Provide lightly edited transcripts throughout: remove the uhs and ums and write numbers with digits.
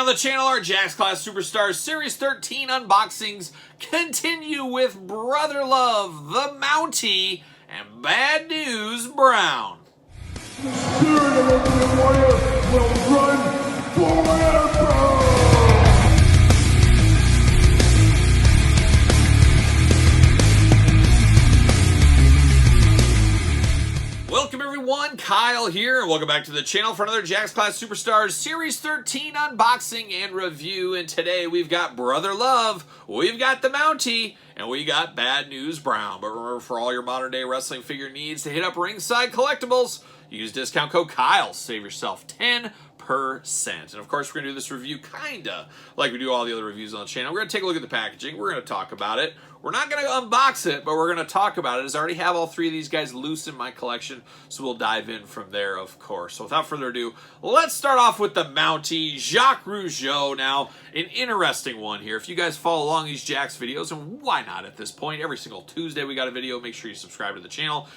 on the channel, our Jax Class Superstars Series 13 unboxings continue with Brother Love, the Mountie, and Bad News Brown. The spirit of Ultimate Warrior will run forever! Welcome everyone, Kyle here, and welcome back to the channel for another Jax Class Superstars Series 13 unboxing and review. And today we've got Brother Love, we've got the Mountie, and we got Bad News Brown. But remember, for all your modern day wrestling figure needs, to hit up Ringside Collectibles, use discount code Kyle, save yourself 10%. And of course, we're going to do this review kinda like we do all the other reviews on the channel. We're going to take a look at the packaging, we're going to talk about it. We're not going to unbox it, but we're going to talk about it, as I already have all three of these guys loose in my collection, so we'll dive in from there, of course. So without further ado, let's start off with the Mountie, Jacques Rougeau. Now, an interesting one here. If you guys follow along these Jax videos, and why not at this point? Every single Tuesday we got a video. Make sure you subscribe to the channel.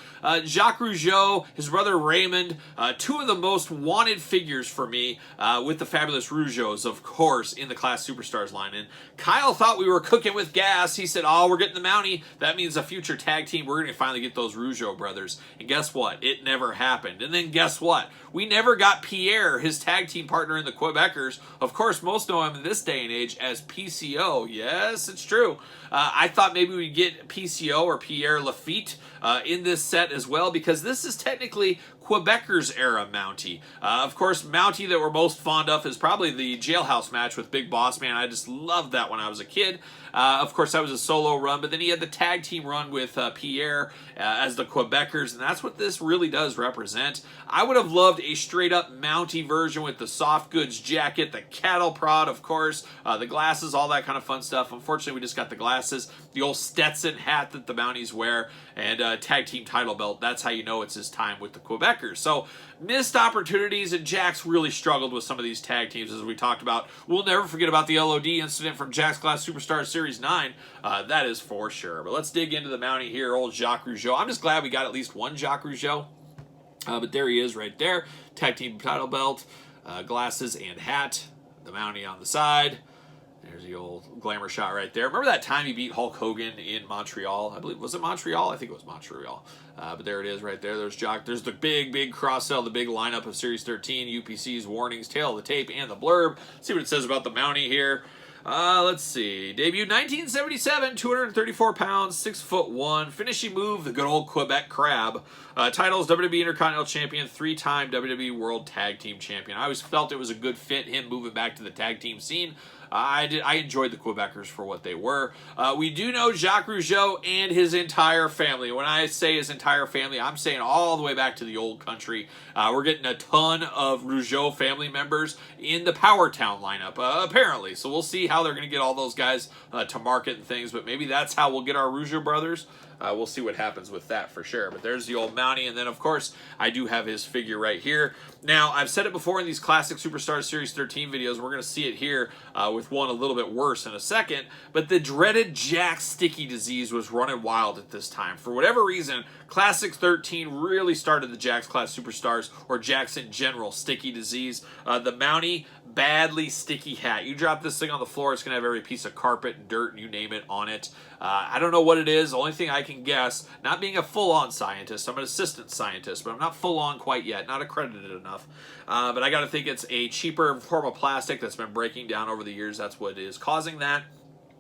Jacques Rougeau, his brother Raymond, two of the most wanted figures for me, with the fabulous Rougeaus, of course, in the Class Superstars line. And Kyle thought we were cooking with gas. He said, oh, we're getting the Mountie. That means a future tag team. We're going to finally get those Rougeau brothers. And guess what? It never happened. And then guess what? We never got Pierre, his tag team partner in the Quebecers. Of course, most know him in this day and age as PCO. Yes, it's true. I thought maybe we'd get PCO or Pierre Lafitte in this set as well, because this is technically Quebecers era Mountie. Of course, Mountie that we're most fond of is probably the Jailhouse match with Big Boss Man. I just loved that when I was a kid. Of course, that was a solo run, but then he had the tag team run with Pierre as the Quebecers, and that's what this really does represent. I would have loved a straight-up Mountie version with the soft goods jacket, the cattle prod, of course, the glasses, all that kind of fun stuff. Unfortunately, we just got the glasses, the old Stetson hat that the Mounties wear, and tag team title belt. That's how you know it's his time with the Quebecers. So, missed opportunities, and Jax really struggled with some of these tag teams, as we talked about. We'll never forget about the LOD incident from Jax Class Superstars Series 9. That is for sure. But let's dig into the Mountie here, old Jacques Rougeau. I'm just glad we got at least one Jacques Rougeau. But there he is right there. Tag team title belt, glasses and hat. The Mountie on the side. There's the old glamour shot right there. Remember that time he beat Hulk Hogan in Montreal? I believe, was it Montreal? I think it was Montreal. But there it is right there. There's Jock. There's the big cross-sell, the big lineup of Series 13, UPCs, warnings, tail of the tape, and the blurb. See what it says about the Mountie here. Let's see. Debuted 1977, 234 pounds, 6'1". Finishing move, the good old Quebec Crab. Titles, WWE Intercontinental Champion, 3-time WWE World Tag Team Champion. I always felt it was a good fit, him moving back to the tag team scene. I enjoyed the Quebecers for what they were. We do know Jacques Rougeau and his entire family. When I say his entire family, I'm saying all the way back to the old country. We're getting a ton of Rougeau family members in the Power Town lineup, apparently. So we'll see how they're going to get all those guys to market and things. But maybe that's how we'll get our Rougeau brothers. We'll see what happens with that for sure. But there's the old Mountie, and then of course I do have his figure right here. Now, I've said it before in these Classic Superstars Series 13 videos, we're going to see it here with one a little bit worse in a second, but the dreaded Jax sticky disease was running wild at this time. For whatever reason, Classic 13 really started the Jax Class Superstars, or Jax in general, sticky disease. The Mountie, badly sticky hat. You drop this thing on the floor, it's going to have every piece of carpet and dirt and you name it on it. I don't know what it is. The only thing I can guess, not being a full-on scientist, I'm an assistant scientist, but I'm not full-on quite yet, not accredited enough. But I got to think it's a cheaper form of plastic that's been breaking down over the years. That's what is causing that.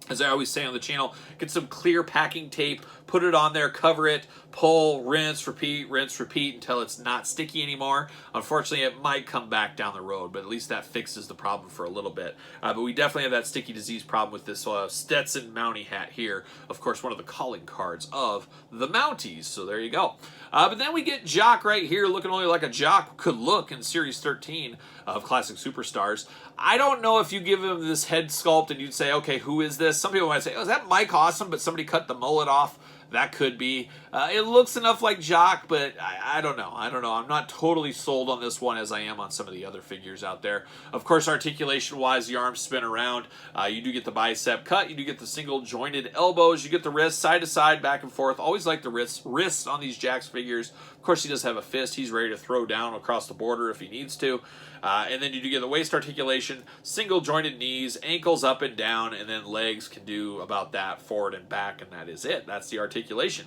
As I always say on the channel, get some clear packing tape, put it on there, cover it, pull, rinse, repeat until it's not sticky anymore. Unfortunately, it might come back down the road, but at least that fixes the problem for a little bit. But we definitely have that sticky disease problem with this Stetson Mountie hat here. Of course, one of the calling cards of the Mounties, so there you go. But then we get Jock right here, looking only like a Jock could look in Series 13 of Classic Superstars. I don't know if you give him this head sculpt and you'd say, okay, who is this? Some people might say, oh, is that Mike Awesome, but somebody cut the mullet off? That could be. It looks enough like Jock, but I don't know. I'm not totally sold on this one as I am on some of the other figures out there. Of course, articulation-wise, the arms spin around. You do get the bicep cut. You do get the single jointed elbows. You get the wrists side to side, back and forth. Always like the wrists on these Jax figures. course, he does have a fist. He's ready to throw down across the border if he needs to. And then you do get the waist articulation, single jointed knees, ankles up and down, and then legs can do about that, forward and back, and that is it. That's the articulation.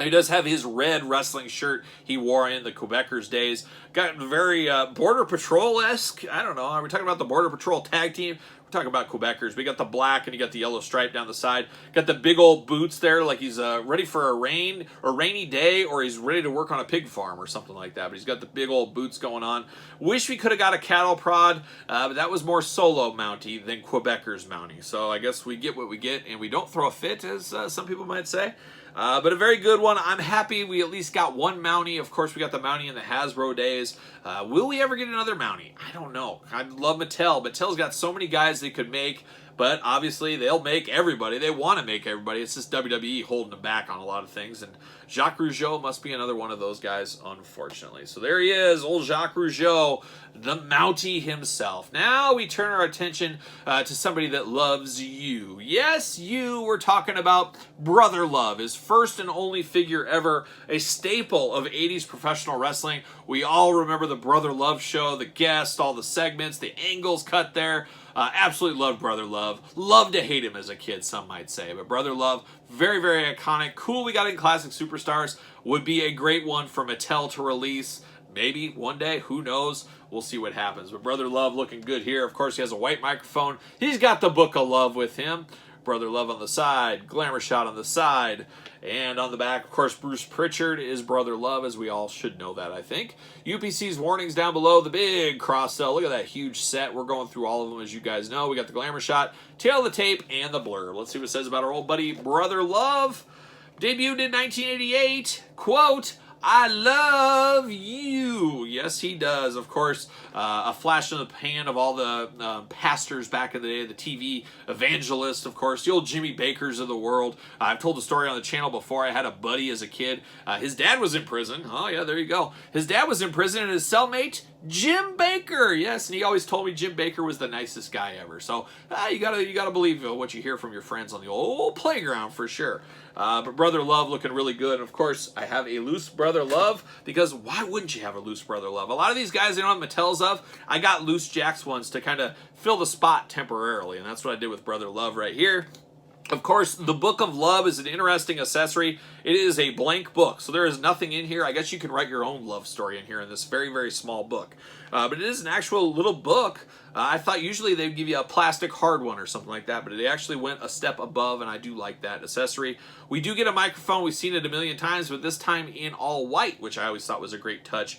He does have his red wrestling shirt he wore in the Quebecers days. Got very Border Patrol-esque. I don't know. Are we talking about the Border Patrol tag team? We're talking about Quebecers. We got the black and you got the yellow stripe down the side. Got the big old boots there like he's ready for a rainy day, or he's ready to work on a pig farm or something like that. But he's got the big old boots going on. Wish we could have got a cattle prod, but that was more solo Mountie than Quebecers Mountie. So I guess we get what we get, and we don't throw a fit, as some people might say. But a very good one. I'm happy we at least got one Mountie. Of course, we got the Mountie in the Hasbro days. Will we ever get another Mountie? I don't know. I love Mattel. Mattel's got so many guys they could make, but obviously they'll make everybody. They want to make everybody. It's just WWE holding them back on a lot of things, and Jacques Rougeau must be another one of those guys, unfortunately. So there he is, old Jacques Rougeau, the Mountie himself. Now we turn our attention to somebody that loves you. Yes, you. We're talking about Brother Love, his first and only figure ever, a staple of 80s professional wrestling. We all remember the Brother Love show, the guests, all the segments, the angles cut there. Absolutely loved Brother Love. Loved to hate him as a kid, some might say. But Brother Love, very, very iconic. Cool we got in Classic Superstars. Would be a great one for Mattel to release. Maybe one day, who knows? We'll see what happens. But Brother Love looking good here. Of course, he has a white microphone. He's got the Book of Love with him. Brother Love on the side, glamour shot on the side, and on the back, of course, Bruce Pritchard is Brother Love, as we all should know that, I think. UPC's warnings down below, the big cross sell. Look at that huge set. We're going through all of them, as you guys know. We got the glamour shot, tail of the tape, and the blurb. Let's see what it says about our old buddy, Brother Love. Debuted in 1988. Quote, I love you. Yes, he does. Of course, a flash in the pan of all the pastors back in the day, the TV evangelists, of course, the old Jimmy Bakers of the world. I've told the story on the channel before. I had a buddy as a kid. His dad was in prison. Oh, yeah, there you go. His dad was in prison, and his cellmate, Jim Baker. Yes, and he always told me Jim Baker was the nicest guy ever. So you gotta believe what you hear from your friends on the old playground for sure. But Brother Love looking really good. And of course, I have a loose Brother Love, because why wouldn't you have a loose Brother Love? A lot of these guys, they don't have Mattels of. I got loose Jacks ones to kind of fill the spot temporarily, and that's what I did with Brother Love right here. Of course, the Book of Love is an interesting accessory. It is a blank book, so there is nothing in here. I guess you can write your own love story in here in this very, very small book. But it is an actual little book. I thought usually they'd give you a plastic hard one or something like that, but they actually went a step above, and I do like that accessory. We do get a microphone. We've seen it a million times, but this time in all white, which I always thought was a great touch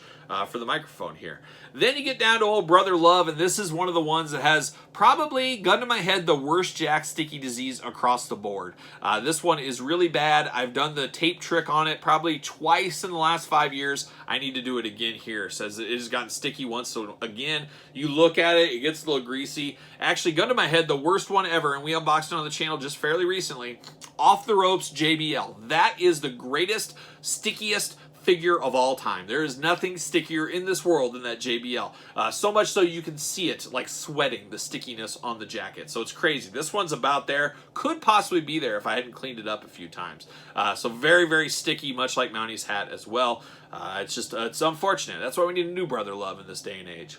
for the microphone here. Then you get down to old Brother Love, and this is one of the ones that has probably, gun to my head, the worst Jack sticky disease across the board. This one is really bad. I've done the tape trick on it probably twice in the last 5 years. I need to do it again here. It says it has gotten sticky once, so again, you look at it, it gets a little greasy. Actually, gun to my head, the worst one ever, and we unboxed it on the channel just fairly recently, Off the Ropes JBL. That is the greatest, stickiest figure of all time. There is nothing stickier in this world than that JBL. So much so you can see it like sweating, the stickiness on the jacket. So it's crazy. This one's about there. Could possibly be there if I hadn't cleaned it up a few times. So very, very sticky, much like Mountie's hat as well. It's unfortunate. That's why we need a new Brother Love in this day and age.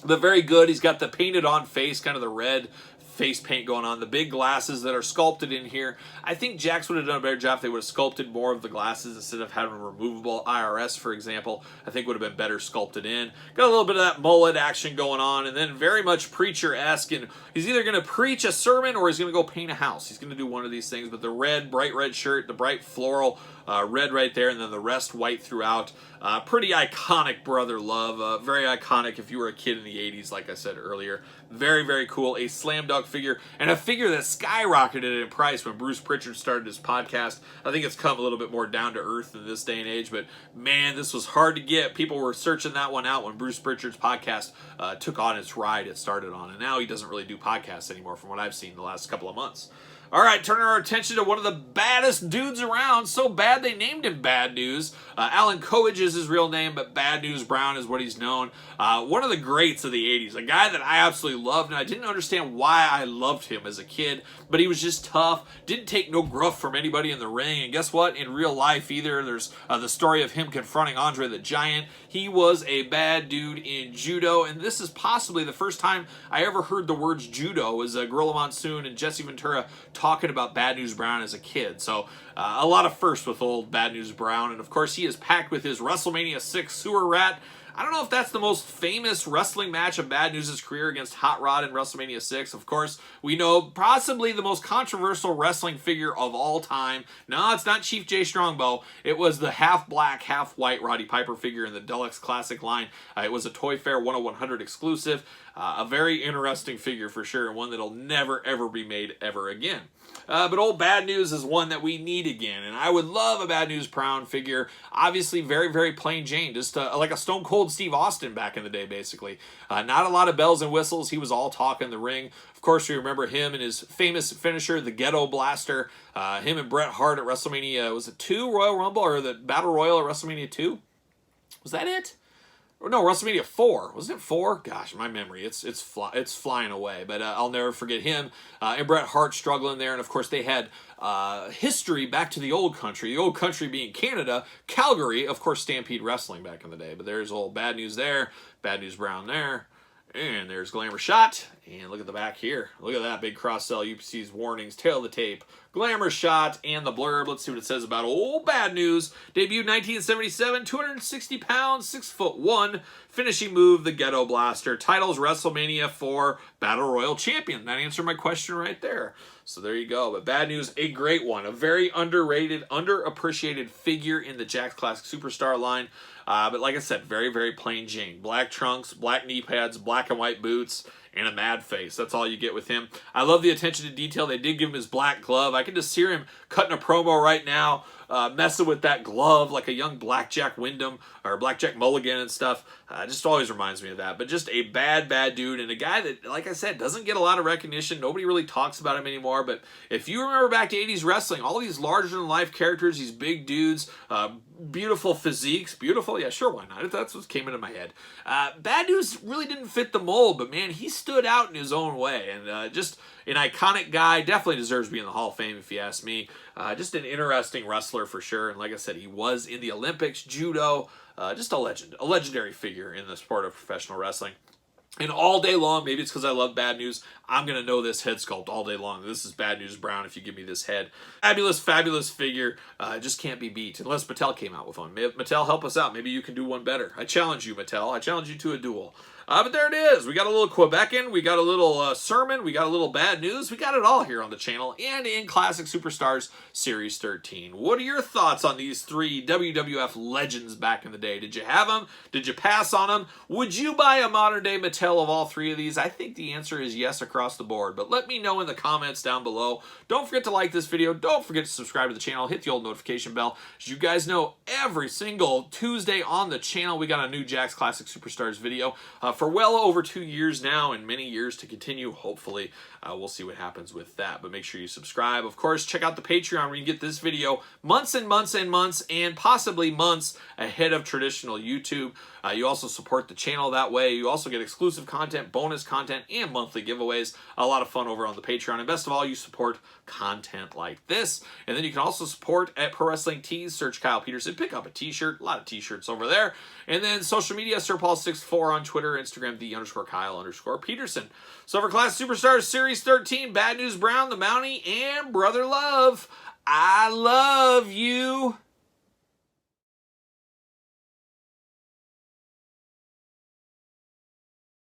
But very good. He's got the painted on face, kind of the red face paint going on, the big glasses that are sculpted in here. I think Jax would have done a better job if they would have sculpted more of the glasses instead of having removable IRS, for example. I think would have been better sculpted in. Got a little bit of that mullet action going on, and then very much preacher-esque, and he's either going to preach a sermon or he's going to go paint a house. He's going to do one of these things, but the red, bright red shirt, the bright floral red right there, and then the rest white throughout. Pretty iconic Brother Love. Very iconic if you were a kid in the 80s, like I said earlier. Very, very cool. A slam dunk figure, and a figure that skyrocketed in price when Bruce Pritchard started his podcast. I think it's come a little bit more down to earth in this day and age, but man, this was hard to get. People were searching that one out when Bruce Pritchard's podcast took on its ride it started on, and now he doesn't really do podcasts anymore from what I've seen the last couple of months. All right, turning our attention to one of the baddest dudes around. So bad they named him Bad News. Alan Coage is his real name, but Bad News Brown is what he's known. One of the greats of the 80s. A guy that I absolutely loved, and I didn't understand why I loved him as a kid, but he was just tough. Didn't take no gruff from anybody in the ring. And guess what? In real life either, there's the story of him confronting Andre the Giant. He was a bad dude in judo, and this is possibly the first time I ever heard the words judo, as Gorilla Monsoon and Jesse Ventura talking about Bad News Brown as a kid. So a lot of firsts with old Bad News Brown, and of course he is packed with his WrestleMania 6 sewer rat. I don't know if that's the most famous wrestling match of Bad News' career against Hot Rod in WrestleMania 6. Of course, we know possibly the most controversial wrestling figure of all time. No, it's not Chief Jay Strongbow. It was the half-black, half-white Roddy Piper figure in the Deluxe Classic line. It was a Toy Fair 10100 exclusive. A very interesting figure for sure, and one that'll never, ever be made ever again. But old Bad News is one that we need again, and I would love a Bad News Brown figure. Obviously, very, very plain Jane, just like a Stone Cold Steve Austin back in the day, basically. Not a lot of bells and whistles. He was all talk in the ring. Of course, we remember him and his famous finisher, the Ghetto Blaster. Him and Bret Hart at WrestleMania, was it 2 Royal Rumble, or the Battle Royal at WrestleMania 2? Was that it? Or no, WrestleMania 4. Wasn't it 4? Gosh, my memory, it's flying away. But I'll never forget him and Bret Hart struggling there. And, of course, they had history back to the old country. The old country being Canada. Calgary, of course, Stampede Wrestling back in the day. But there's old Bad News there. Bad News Brown there. And there's Glamour Shot. And look at the back here. Look at that big cross-sell. UPC's warnings, tail of the tape, Glamour Shot, and the blurb. Let's see what it says about old Bad News. Debuted 1977, 260 pounds, 6'1". Finishing move, the Ghetto Blaster. Titles, WrestleMania 4 Battle Royal Champion. That answered my question right there. So there you go. But Bad News, a great one. A very underrated, underappreciated figure in the Jakks Classic Superstar line. But like I said, very, very plain Jane. Black trunks, black knee pads, black and white boots, and a mad face. That's all you get with him. I love the attention to detail. They did give him his black glove. I can just hear him cutting a promo right now, messing with that glove like a young Blackjack Wyndham or Blackjack Mulligan and stuff. Just always reminds me of that. But just a bad, bad dude, and a guy that, like I said, doesn't get a lot of recognition. Nobody really talks about him anymore. But if you remember back to 80s wrestling, all these larger-than-life characters, these big dudes, beautiful physiques. Beautiful? Yeah, sure, why not? That's what came into my head. Bad News really didn't fit the mold, but man, he stood out in his own way. And just an iconic guy. Definitely deserves to be in the Hall of Fame, if you ask me. Just an interesting wrestler for sure. And like I said, he was in the Olympics, judo. Just a legend. A legendary figure in the sport of professional wrestling. And all day long, maybe it's because I love Bad News, I'm going to know this head sculpt all day long. This is Bad News Brown if you give me this head. Fabulous, fabulous figure. Just can't be beat. Unless Mattel came out with one. Mattel, help us out. Maybe you can do one better. I challenge you, Mattel. I challenge you to a duel. But there it is. We got a little Quebecan. We got a little sermon. We got a little Bad News. We got it all here on the channel and in Classic Superstars Series 13. What are your thoughts on these 3 WWF legends back in the day? Did you have them? Did you pass on them? Would you buy a modern-day Mattel of all 3 of these? I think the answer is yes across the board. But let me know in the comments down below. Don't forget to like this video. Don't forget to subscribe to the channel. Hit the old notification bell. As you guys know, every single Tuesday on the channel, we got a new Jakks Classic Superstars video. For well over 2 years now, and many years to continue, hopefully. We'll see what happens with that, but make sure you subscribe. Of course, check out the Patreon where you can get this video months and months and months, and possibly months ahead of traditional YouTube. You also support the channel that way. You also get exclusive content, bonus content, and monthly giveaways. A lot of fun over on the Patreon. And best of all, you support content like this. And then you can also support at Pro Wrestling Tees. Search Kyle Peterson. Pick up a t-shirt. A lot of t-shirts over there. And then social media, SirPaul64 on Twitter, Instagram, _Kyle_Peterson. So for Class Superstars Series 13, Bad News Brown, the Mountie, and Brother Love, I love you.